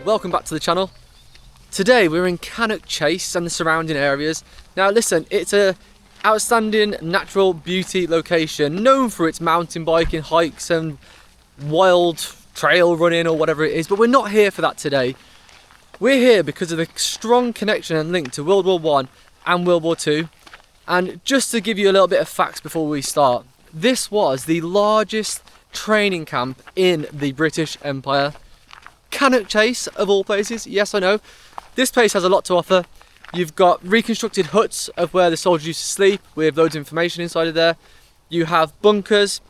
welcome back to the channel. Today we're in Cannock Chase and the surrounding areas. Now listen, it's a outstanding natural beauty location known for its mountain biking, hikes and wild trail running or whatever it is, but we're not here for that today. We're here because of the strong connection and link to World War I and World War II. And just to give you a little bit of facts before we start, this was the largest training camp in the British Empire. Cannock Chase, of all places, yes I know. This place has a lot to offer. You've got reconstructed huts of where the soldiers used to sleep with loads of information inside of there. You have bunkers,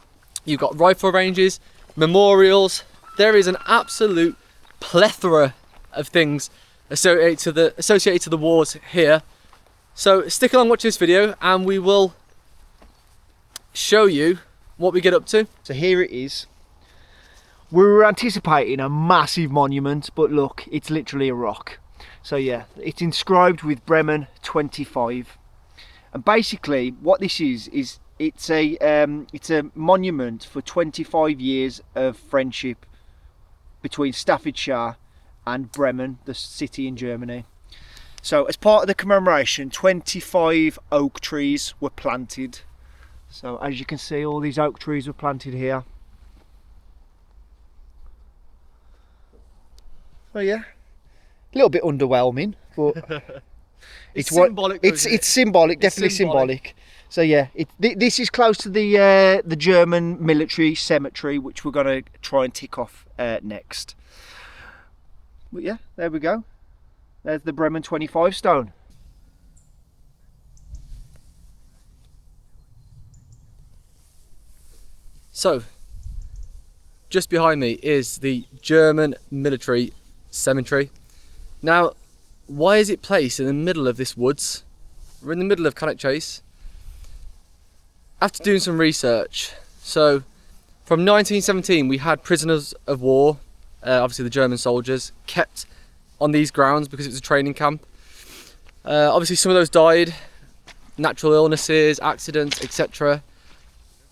you've got rifle ranges, memorials. There is an absolute plethora of things associated to the wars here. So stick along, watch this video and we will show you what we get up to. So here it is. We were anticipating a massive monument, but look, it's literally a rock. So yeah, it's inscribed with Bremen 25. And basically what this is it's a monument for 25 years of friendship between Staffordshire and Bremen, the city in Germany. So as part of the commemoration, 25 oak trees were planted. So as you can see, all these oak trees were planted here. So yeah, a little bit underwhelming, but it's symbolic. It's symbolic, definitely symbolic. So yeah, this is close to the German military cemetery, which we're going to try and tick off next. But yeah, there we go. There's the Bremen 25 stone. So, just behind me is the German military cemetery. Now, why is it placed in the middle of this woods? We're in the middle of Cannock Chase. After doing some research, so from 1917 we had prisoners of war, obviously the German soldiers, kept on these grounds because it was a training camp. Obviously some of those died, natural illnesses, accidents, etc.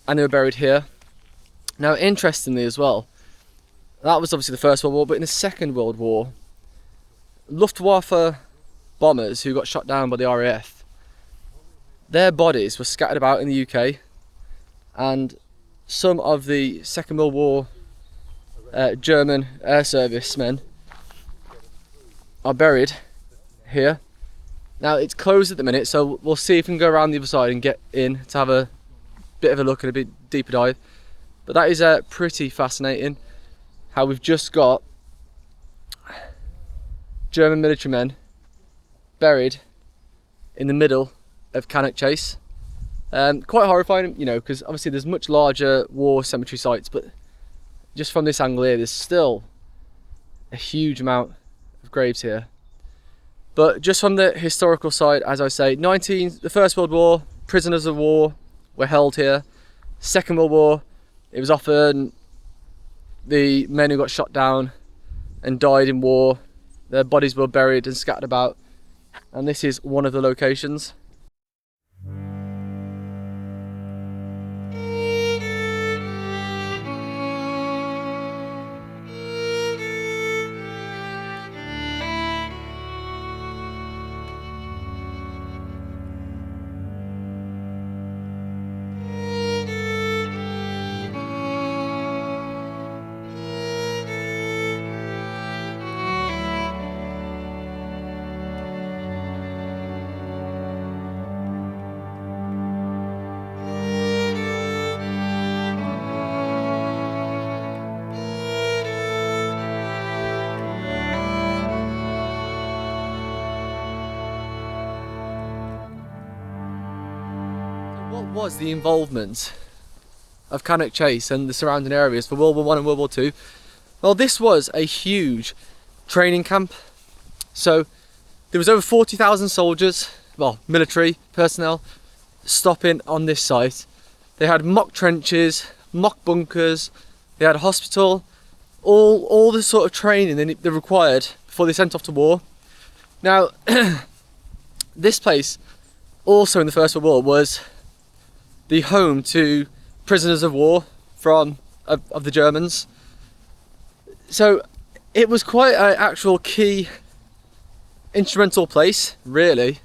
And they were buried here. Now interestingly as well, that was obviously the First World War, but in the Second World War, Luftwaffe bombers who got shot down by the RAF, their bodies were scattered about in the UK, and some of the Second World War German air service men are buried here. Now it's closed at the minute, so we'll see if we can go around the other side and get in to have a bit of a look and a bit deeper dive. But that is pretty fascinating, how we've just got German military men buried in the middle of Cannock Chase. Quite horrifying, you know, because obviously there's much larger war cemetery sites, but just from this angle here, there's still a huge amount of graves here. But just from the historical side, as I say, the First World War, prisoners of war were held here. Second World War, it was often the men who got shot down and died in war, their bodies were buried and scattered about, and this is one of the locations. What was the involvement of Cannock Chase and the surrounding areas for World War I and World War II? Well, this was a huge training camp. So there was over 40,000 soldiers, well, military personnel, stopping on this site. They had mock trenches, mock bunkers, they had a hospital, all the sort of training they required before they sent off to war. Now, this place, also in the First World War, was the home to prisoners of war of the Germans. So it was quite an actual key instrumental place, really.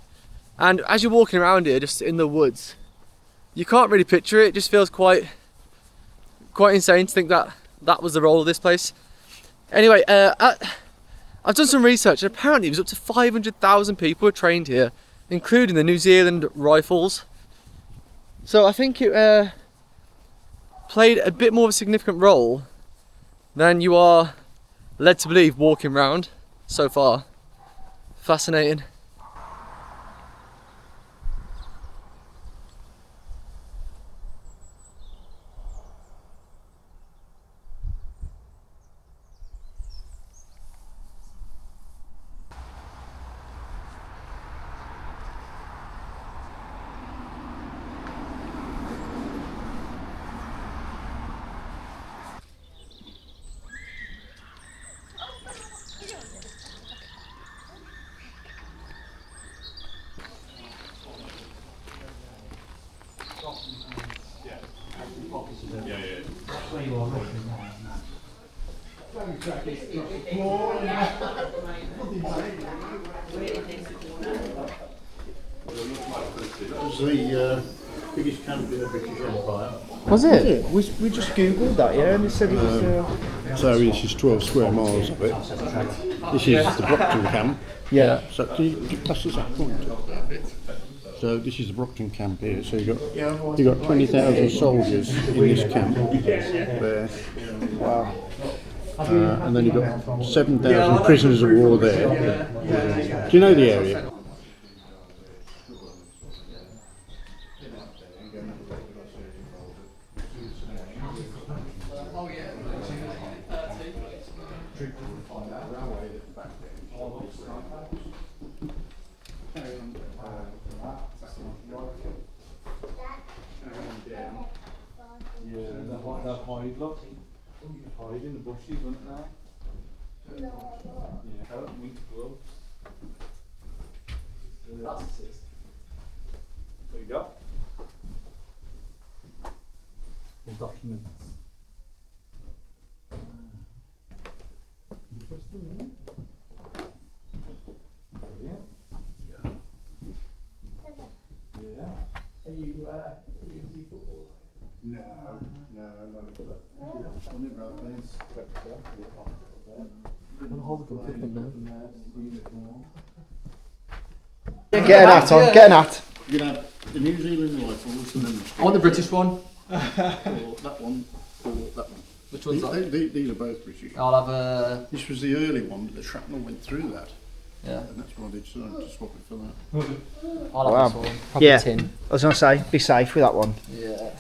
And as you're walking around here, just in the woods, you can't really picture it. It just feels quite insane to think that that was the role of this place. Anyway, I've done some research, and apparently it was up to 500,000 people were trained here, including the New Zealand Rifles. So I think it played a bit more of a significant role than you are led to believe walking around so far. Fascinating. It was the biggest camp in the British Empire. Was it? We just googled that, yeah, and it said it was. So this is 12 square miles of it. This is the Brockton camp. Yeah. So can you pass this up point? So this is the Brockton camp here. So you got 20,000 soldiers in this camp there. Wow. And then you've got 7,000 prisoners of war there. Do you know the area? Hide in the bushes, wouldn't they? Yeah, out and winter gloves. There you go. The documents. Interesting, isn't it? Brilliant. Yeah. Are you into football? No, not at all. Get an hat on, get an hat. You can have the New Zealand Rifles and then I want the British one. or that one or that one. Which one's that? These are both British. I'll have a... This was the early one, but the shrapnel went through that. Yeah. And that's why they decided to swap it for that. I'll have this one. Proper Yeah. tin. I was gonna say, be safe with that one. Yeah.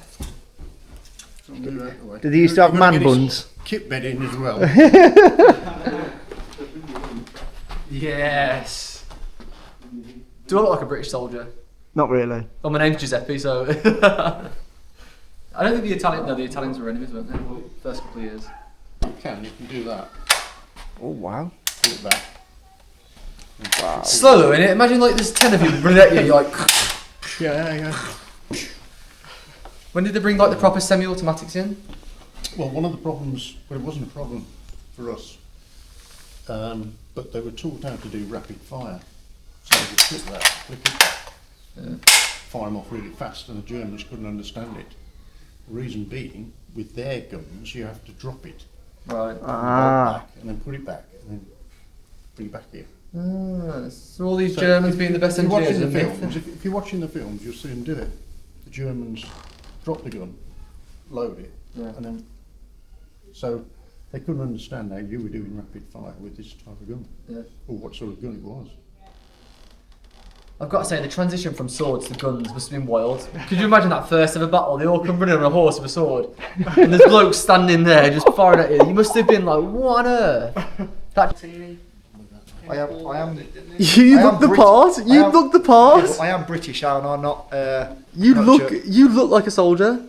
So I'll move out of the way. Did they used to have You've got man get his buns? Kit bed in as well. Yes. Do I look like a British soldier? Not really. Well, my name's Giuseppe, so... I don't think the Italians were enemies, weren't they? First couple of years. You can do that. Oh wow. Pull it back. Wow. Slow though, innit? Imagine like there's 10 of you running at you, you're like... Yeah. When did they bring like the proper semi-automatics in? Well, one of the problems, well, it wasn't a problem for us, but they were taught how to do rapid fire. So they could click it, fire them off really fast, and the Germans couldn't understand it. The reason being, with their guns, you have to drop it. Right. Back, and then put it back, and then bring it back here. So all these Germans being the best if you're engineers watching the and films, if you're watching the films, you'll see them do it. The Germans drop the gun, load it, and then... So they couldn't understand how you were doing rapid fire with this type of gun, or what sort of gun it was. I've got to say, the transition from swords to guns must have been wild. Could you imagine that first ever battle? They all come running on a horse with a sword, and there's blokes standing there just firing at you. You must have been like, what on earth? That I am. You look the part. You look the part. I am British, and I'm not. You not look like a soldier,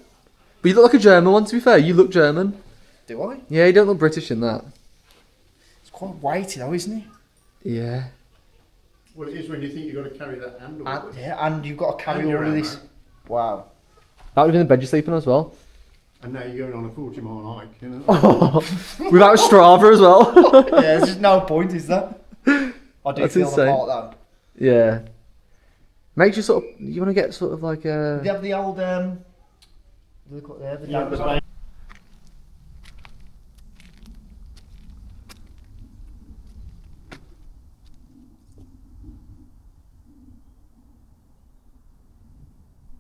but you look like a German one. To be fair, you look German. Do I? Yeah, you don't look British in that. It's quite weighty though, isn't he? Yeah. Well, it is when you think you've got to carry that handle. And, yeah, and you've got to carry And your all of this. ammo. Wow. That would have been the bed you're sleeping on as well. And now you're going on a 40-mile hike, you know. Without Strava as well. Yeah, there's just no point, is there? I do That's feel insane. the part though. Yeah. Makes you sort of, you want to get sort of like a... Do you have the old, what do they call it there? The Yeah, but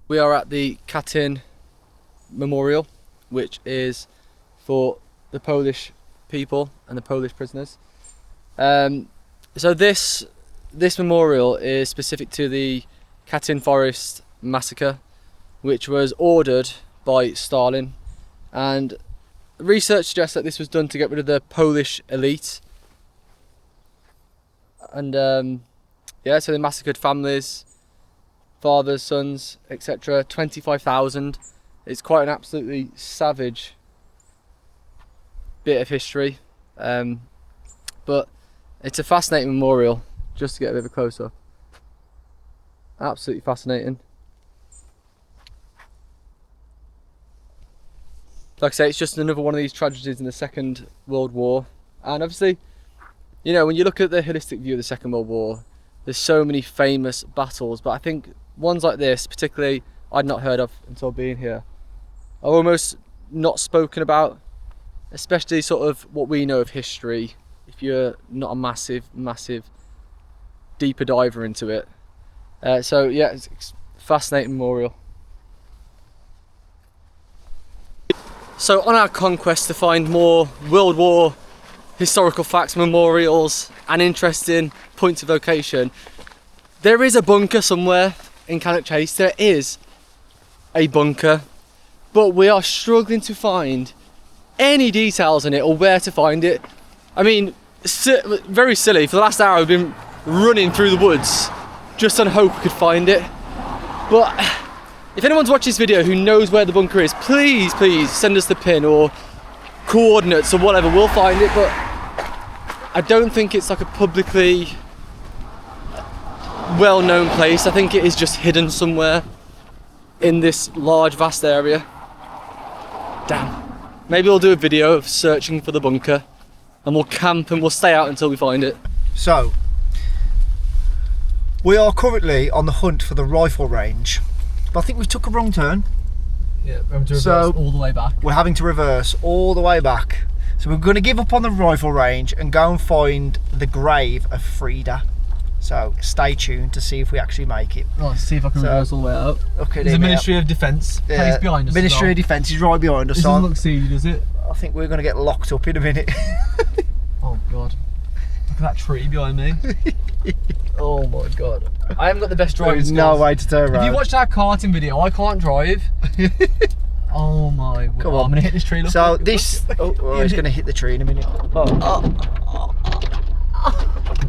We are at the Katyn Memorial, which is for the Polish people and the Polish prisoners. So this memorial is specific to the Katyn Forest massacre, which was ordered by Stalin, and research suggests that this was done to get rid of the Polish elite. And yeah, so they massacred families, fathers, sons, etc. 25,000. It's quite an absolutely savage bit of history, but it's a fascinating memorial. Just to get a bit of a close up, absolutely fascinating. Like I say, it's just another one of these tragedies in the Second World War, and obviously, you know, when you look at the holistic view of the Second World War, there's so many famous battles, but I think ones like this, particularly, I'd not heard of until being here, are almost not spoken about, especially sort of what we know of history, if you're not a massive deeper diver into it. So yeah, it's a fascinating memorial. So on our conquest to find more World War historical facts, memorials and interesting points of location, there is a bunker somewhere in Cannock Chase. There is a bunker, but we are struggling to find any details on it or where to find it. I mean, very silly. For the last hour we've been running through the woods just on hope we could find it. But if anyone's watched this video who knows where the bunker is, please send us the pin or coordinates or whatever, we'll find it. But I don't think it's like a publicly well-known place. I think it is just hidden somewhere in this large vast area. Damn. Maybe we'll do a video of searching for the bunker and we'll camp and we'll stay out until we find it. So, we are currently on the hunt for the rifle range, but I think we took a wrong turn. Yeah, we're having to reverse So, all the way back. We're having to reverse all the way back. So we're going to give up on the rifle range and go and find the grave of Freda. So stay tuned to see if we actually make it. Right, let's see if I can reverse all the way out. Okay, There's a Ministry of Defence place behind us. Ministry of Defence is right behind us. This doesn't look seedy, does it? I think we're going to get locked up in a minute. Oh god. Look at that tree behind me. Oh my god. I haven't got the best driving There's skills. no way to turn around. If you watched our karting video, I can't drive. Oh my. Come on. on. I'm going to hit this tree. Look, So look, this... look. Oh, it's going to hit the tree in a minute.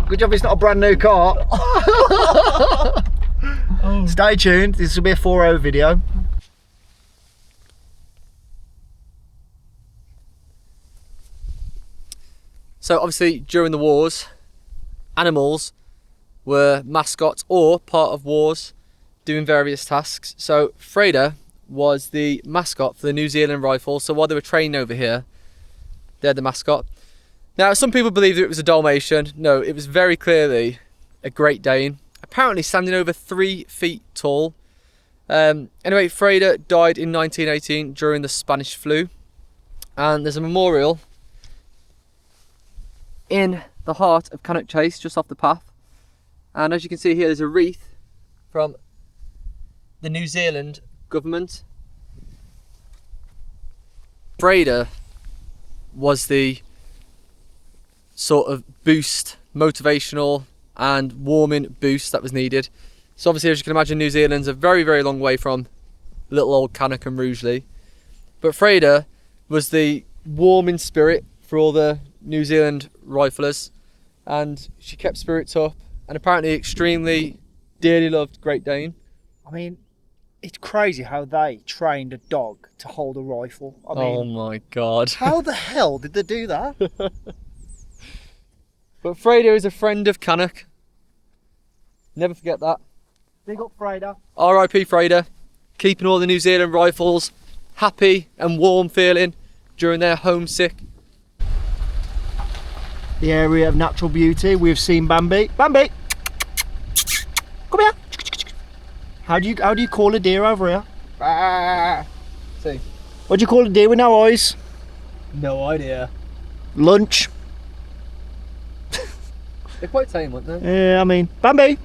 Good job it's not a brand new car. Oh. Stay tuned, this will be a 4-hour video. So obviously during the wars, animals were mascots or part of wars doing various tasks. So Freda was the mascot for the New Zealand Rifles. So while they were training over here, they're the mascot. Now some people believe that it was a Dalmatian. No, it was very clearly a Great Dane, apparently standing over 3 feet tall. Anyway, Freda died in 1918 during the Spanish flu, and there's a memorial in the heart of Cannock Chase, just off the path. And as you can see here, there's a wreath from the New Zealand government. Freda was the sort of boost, motivational and warming boost that was needed. So obviously, as you can imagine, New Zealand's a very, very long way from little old Cannock and Rugeley. But Freda was the warming spirit for all the New Zealand riflers, and she kept spirits up, and apparently extremely dearly loved Great Dane. I mean, it's crazy how they trained a dog to hold a rifle. I mean, Oh my god. how the hell did they do that? But Freda is a friend of Cannock. Never forget that. Big up Freda. R.I.P. Freda, keeping all the New Zealand rifles happy and warm feeling during their homesick. The area of natural beauty. We've seen BAMBI. BAMBI! Come here! How do you call a deer over here? See, What do you call a deer with no eyes? no idea. Lunch. They're quite tame, aren't they? Yeah, I mean, BAMBI! You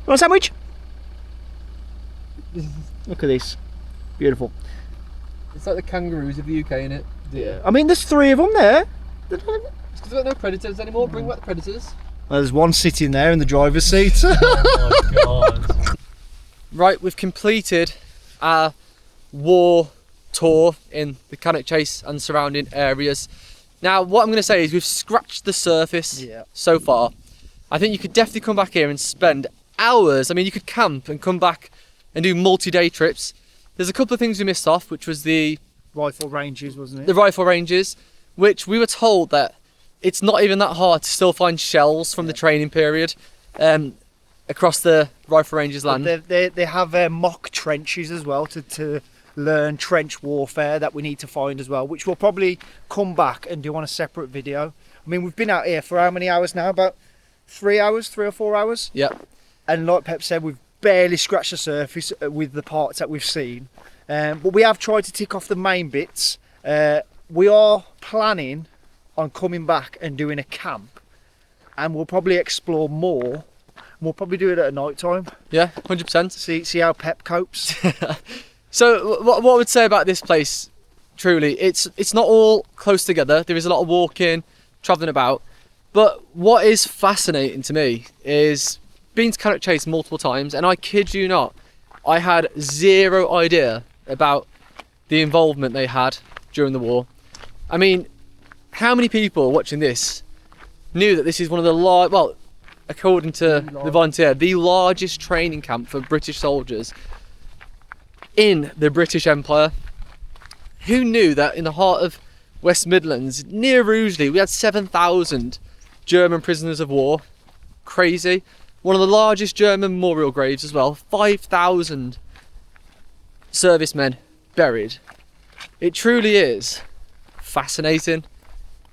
want a sandwich? Look at this. Beautiful. It's like the kangaroos of the UK, innit? Yeah. I mean, there's 3 of them there. It's because we've got no predators anymore. Bring back the predators. Well, there's one sitting there in the driver's seat. Oh my god. Right, we've completed our war tour in the Cannock Chase and surrounding areas. Now, what I'm going to say is we've scratched the surface so far. I think you could definitely come back here and spend hours. I mean, you could camp and come back and do multi-day trips. There's a couple of things we missed off, which was the Rifle ranges, wasn't it? the rifle ranges, which we were told that it's not even that hard to still find shells from the training period across the rifle ranges land. They have mock trenches as well to learn trench warfare that we need to find as well, which we'll probably come back and do on a separate video. I mean, we've been out here for how many hours now? About 3 hours, 3 or 4 hours. Yep. And like Pep said, we've barely scratched the surface with the parts that we've seen. But we have tried to tick off the main bits. We are planning on coming back and doing a camp, and we'll probably explore more. We'll probably do it at night time. Yeah, 100%. See how Pep copes. So what I would say about this place, truly, it's not all close together. There is a lot of walking, travelling about. But what is fascinating to me is being to Cannock Chase multiple times, and I kid you not, I had zero idea about the involvement they had during the war. I mean, how many people watching this knew that this is one of the well, according to the volunteer, the largest training camp for British soldiers in the British Empire? Who knew that in the heart of West Midlands, near Rugeley, we had 7,000 German prisoners of war? Crazy. One of the largest German memorial graves as well. 5,000 servicemen buried. It truly is fascinating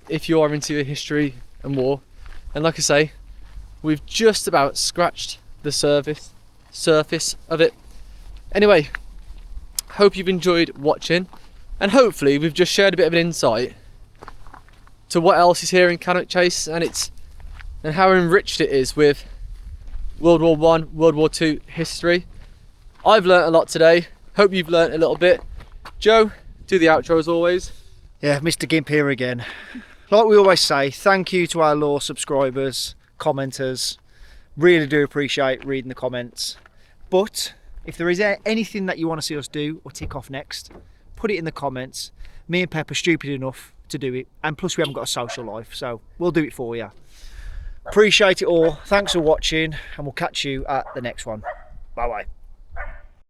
if you are into history and war. And like I say, we've just about scratched the surface of it. Anyway, hope you've enjoyed watching, and hopefully we've just shared a bit of an insight to what else is here in Cannock Chase and how enriched it is with World War I, World War II history. I've learnt a lot today. Hope you've learnt a little bit. Joe, do the outro as always. Yeah, Mr. Gimp here again. Like we always say, thank you to our loyal subscribers, commenters. Really do appreciate reading the comments. But if there is anything that you want to see us do or tick off next, put it in the comments. Me and Pep are stupid enough to do it, and plus we haven't got a social life, so we'll do it for you. Appreciate it all. Thanks for watching, and we'll catch you at the next one. Bye bye.